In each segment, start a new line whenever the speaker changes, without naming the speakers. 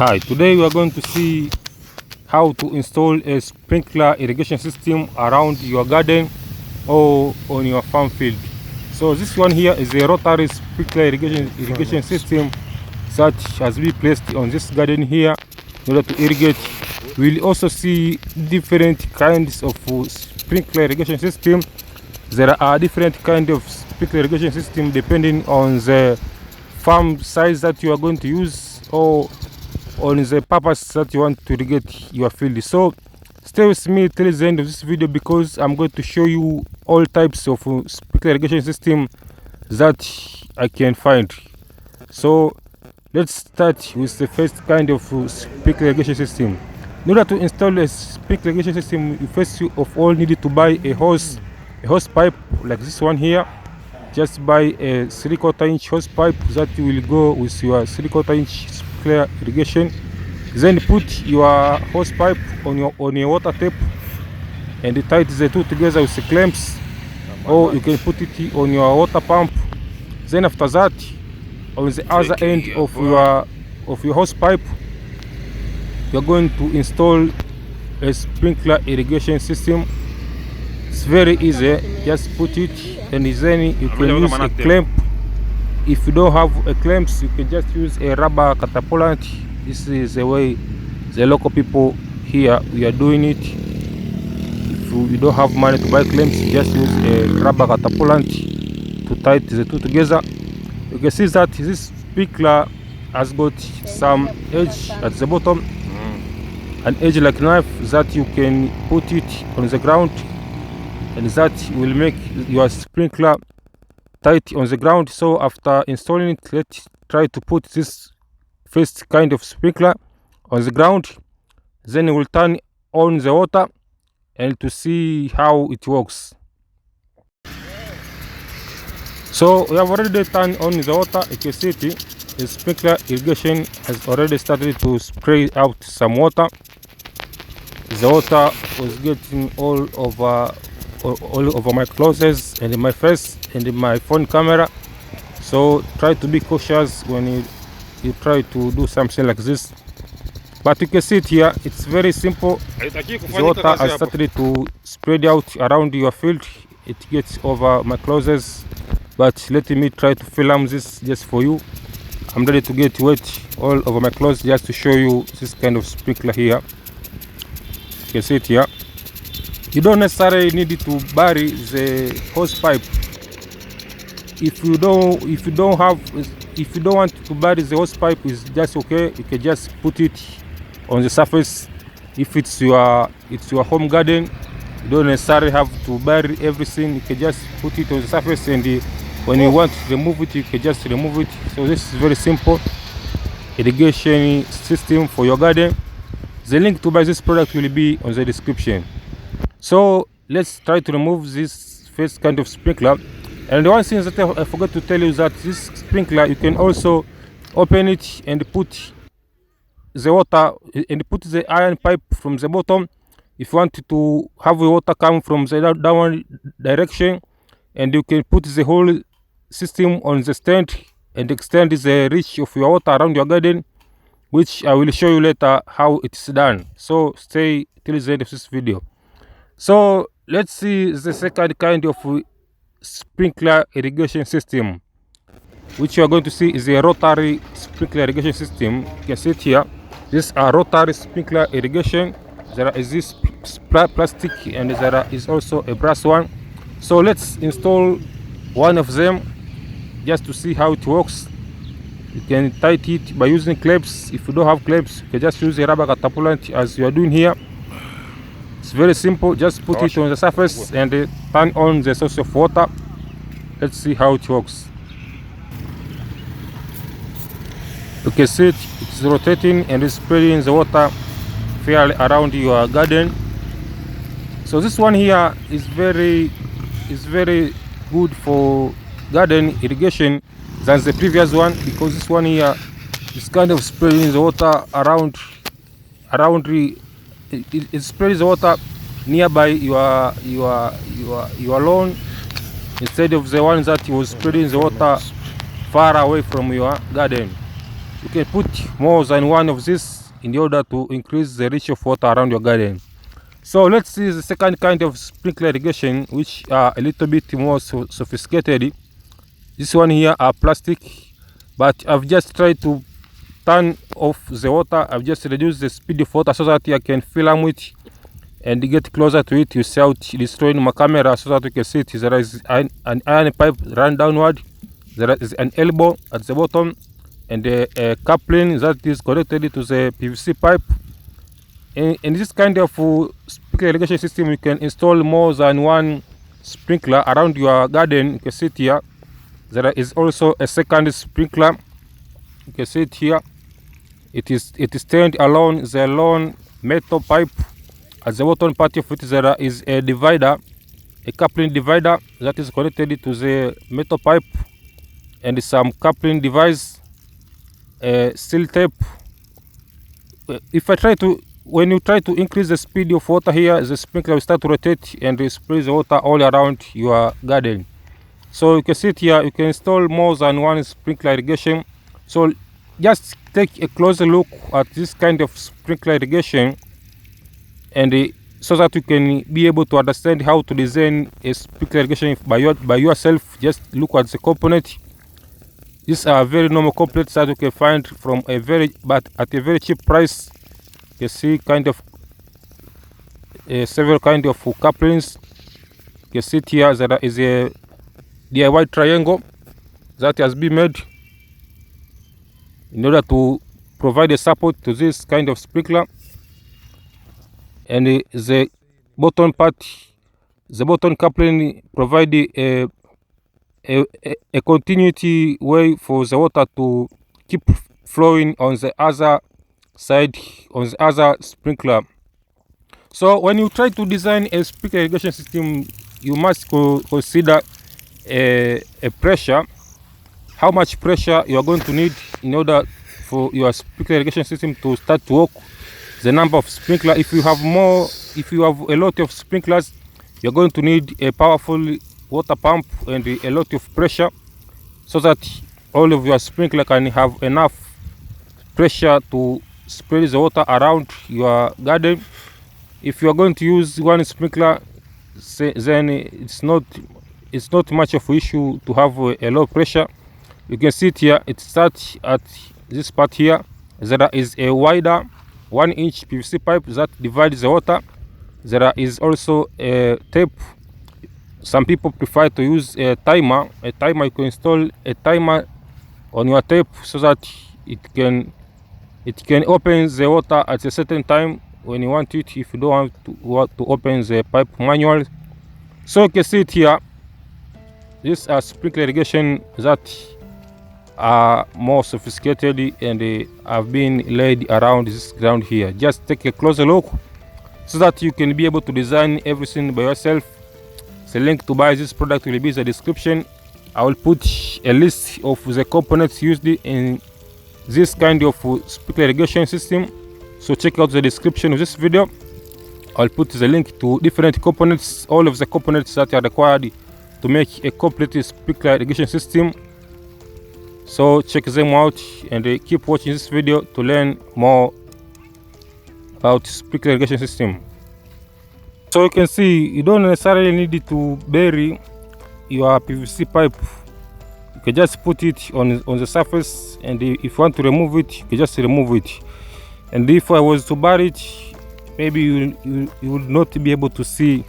Hi, today we are going to see how to install a sprinkler irrigation system around your garden or on your farm field. So this one here is a rotary sprinkler irrigation system that has been placed on this garden here in order to irrigate. We'll also see different kinds of sprinkler irrigation system. There are different kinds of sprinkler irrigation system depending on the farm size that you are going to use or on the purpose that you want to irrigate your field. So stay with me till the end of this video because I'm going to show you all types of sprinkler irrigation system that I can find. So let's start with the first kind of sprinkler irrigation system. In order to install a sprinkler irrigation system, you first of all need to buy a hose pipe like this one here. Just buy a 3/4 inch hose pipe that will go with your 3/4 inch sprinkler irrigation. Then put your hose pipe on your water tap and tie the two together with the clamps, or you can put it on your water pump. Then after that, on the other end of your hose pipe, you're going to install a sprinkler irrigation system. It's very easy, just put it and then you can use a clamp. If you don't have a clamps, you can just use a rubber catapult. This is the way the local people here we are doing it. If you don't have money to buy clamps, you just use a rubber catapult to tie the two together. You can see that this sprinkler has got some edge at the bottom, an edge like knife that you can put it on the ground, and that will make your sprinkler tight on the ground. So after installing it, let's try to put this first kind of sprinkler on the ground. Then we will turn on the water and to see how it works. So we have already turned on the water. You can see it, the sprinkler irrigation has already started to spray out some water. The water was getting all over my clothes and my face and my phone camera. So try to be cautious when you try to do something like this. But you can see it here, it's very simple. The water has started to spread out around your field. It gets over my clothes, but let me try to film this just for you. I'm ready to get wet all over my clothes just to show you this kind of sprinkler here. You can see it here. You don't necessarily need to bury the hose pipe. If you don't want to bury the hose pipe, is just okay. You can just put it on the surface. If it's your home garden, you don't necessarily have to bury everything. You can just put it on the surface, and when you want to remove it, you can just remove it. So this is very simple irrigation system for your garden. The link to buy this product will be on the description. So let's try to remove this first kind of sprinkler. And one thing that I forgot to tell you is that this sprinkler, you can also open it and put the water and put the iron pipe from the bottom. If you want to have the water come from the downward direction, and you can put the whole system on the stand and extend the reach of your water around your garden, which I will show you later how it's done. So stay till the end of this video. So let's see the second kind of sprinkler irrigation system, which you are going to see is a rotary sprinkler irrigation system. You can see it here. This are rotary sprinkler irrigation. There is this plastic and there is also a brass one. So let's install one of them just to see how it works. You can tight it by using clamps. If you don't have clamps, you can just use a rubber catapult as you are doing here. It's very simple. Just put it on the surface and turn on the source of water. Let's see how it works. You can see it's rotating and it's spreading the water fairly around your garden. So this one here is very good for garden irrigation than the previous one, because this one here is kind of spreading the water around. It spreads the water nearby your lawn instead of the one that was spreading the water far away from your garden. you can put more than one of this in order to increase the reach of water around your garden. So let's see the second kind of sprinkler irrigation, which are a little bit more sophisticated. This one here are plastic, but I've just tried to turn off the water. I've just reduced the speed of water so that I can film it and get closer to it without destroying my camera, so that you can see it. There is an iron pipe run downward. There is an elbow at the bottom and a coupling that is connected to the PVC pipe. In this kind of sprinkler irrigation system, you can install more than one sprinkler around your garden. You can see it here. There is also a second sprinkler. You can see it here. It is turned along the long metal pipe. At the bottom part of it, there is a divider, a coupling divider that is connected to the metal pipe, and some coupling device, steel tape. When you try to increase the speed of water here, the sprinkler will start to rotate and spray the water all around your garden. So you can see it here. You can install more than one sprinkler irrigation. So just take a closer look at this kind of sprinkler irrigation, and so that you can be able to understand how to design a sprinkler irrigation by yourself. Just look at the component. These are very normal components that you can find from at a very cheap price. You see kind of several kind of couplings. You see it here. There is a DIY triangle that has been made in order to provide a support to this kind of sprinkler. And the bottom part, the bottom coupling provide a continuity way for the water to keep flowing on the other side, on the other sprinkler. So when you try to design a sprinkler irrigation system, you must consider a pressure, how much pressure you are going to need in order for your sprinkler irrigation system to start to work. The number of sprinkler, if you have a lot of sprinklers, you're going to need a powerful water pump and a lot of pressure, so that all of your sprinkler can have enough pressure to spread the water around your garden. If you are going to use one sprinkler, then it's not much of an issue to have a low pressure. You can see it here. It starts at this part here. There is a wider 1-inch PVC pipe that divides the water. There is also a tape. Some people prefer to use a timer. You can install a timer on your tape so that it can open the water at a certain time when you want it, if you don't want to open the pipe manually. So you can see it here. These are sprinkler irrigation that are more sophisticated and have been laid around this ground here. Just take a closer look so that you can be able to design everything by yourself. The link to buy this product will be in the description. I will put a list of the components used in this kind of sprinkler irrigation system, so check out the description of this video. I'll put the link to different components, all of the components that are required to make a complete sprinkler irrigation system. So check them out and keep watching this video to learn more about sprinkler irrigation system. So you can see you don't necessarily need to bury your PVC pipe. You can just put it on the surface, and if you want to remove it, you can just remove it. And if I was to bury it, maybe you would not be able to see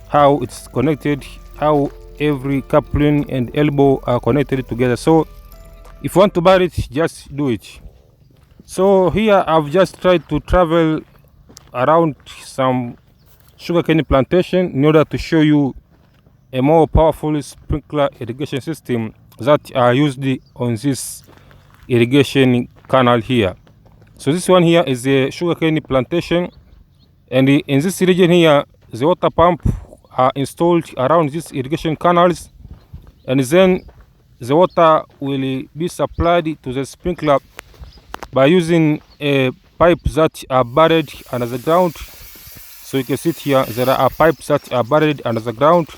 how it's connected, how every coupling and elbow are connected together. So if you want to bury it, just do it. So here I've just tried to travel around some sugarcane plantation in order to show you a more powerful sprinkler irrigation system that are used on this irrigation canal here. So this one here is a sugarcane plantation, and in this region here, the water pump are installed around these irrigation canals, and then the water will be supplied to the sprinkler by using a pipe that are buried under the ground. So you can see here, there are pipes that are buried under the ground,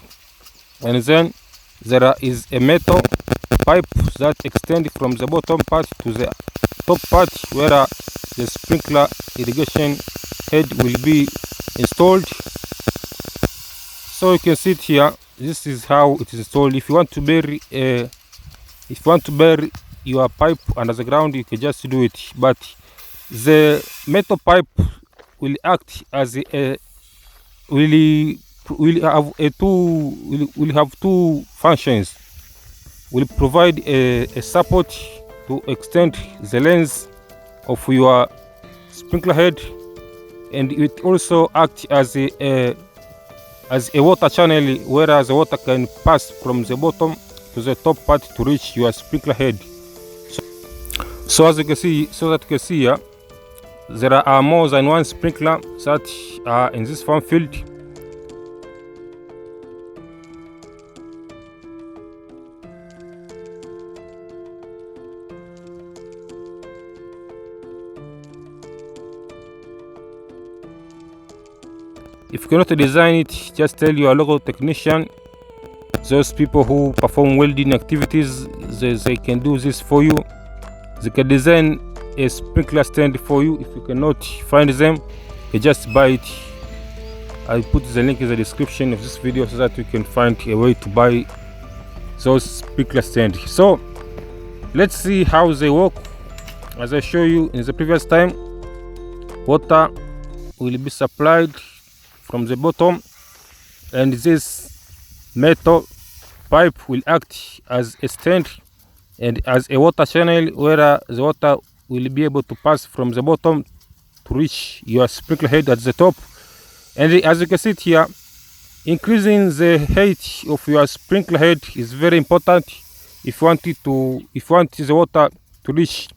and then there is a metal pipe that extend from the bottom part to the top part where the sprinkler irrigation head will be installed. So you can see it here. This is how it is installed. If you want to bury your pipe under the ground, you can just do it, but the metal pipe will act as will have two functions. Will provide a support to extend the length of your sprinkler head, and it also acts as a water channel where the water can pass from the bottom to the top part to reach your sprinkler head. So as you can see, here, there are more than one sprinkler that are in this farm field. If you cannot design it, just tell your local technician. Those people who perform welding activities, they can do this for you. They can design a sprinkler stand for you. If you cannot find them, you just buy it. I'll put the link in the description of this video so that you can find a way to buy those sprinkler stands. So let's see how they work. As I show you in the previous time, water will be supplied from the bottom, and this metal pipe will act as a stand and as a water channel where the water will be able to pass from the bottom to reach your sprinkler head at the top. And as you can see here, increasing the height of your sprinkler head is very important if you want the water to reach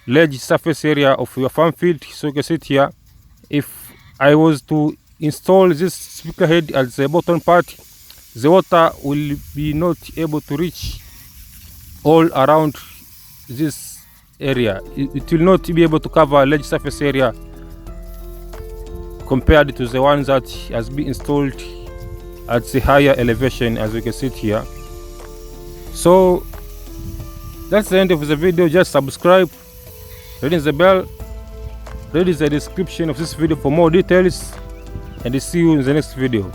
large surface area of your farm field. So you can see here, if I was to install this sprinkler head at the bottom part, the water will be not able to reach all around this area. It will not be able to cover a large surface area compared to the one that has been installed at the higher elevation, as you can see here. So that's the end of the video. Just subscribe, ring the bell, read the description of this video for more details, and see you in the next video.